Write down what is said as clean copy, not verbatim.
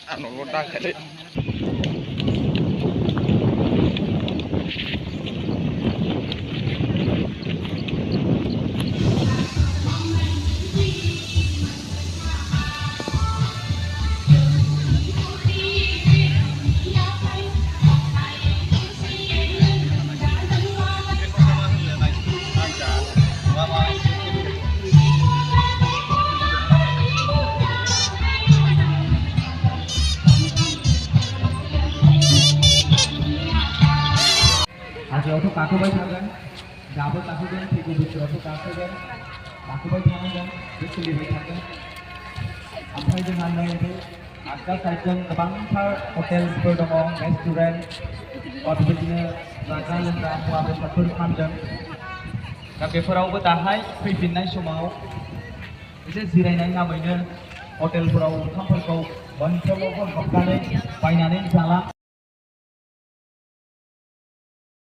Ano mo ta kali? हाजोआवथ' गाखोबाय थागोन दाबो गाखोगोन फैगौ बोसोरावथ' गाखोगोन गाखोबाय थानांगोन बे सोलिबाय थागोन ओमफ्राय जोंहा नैबे आगदा साइडजों गोबांथार हटेलफोर दङ रेस्टुरेन्ट बेबायदिनो जाग्रा लोंग्रा मुवा बेसादफोर फानदों दा बेफोरावबो दाहाय फैफिननाय समाव एसे जिरायनाय नामैनो हटेलफोराव ओंखामफोरखौ मोनफ्रोमावबो हाबनानै बायनानै जाला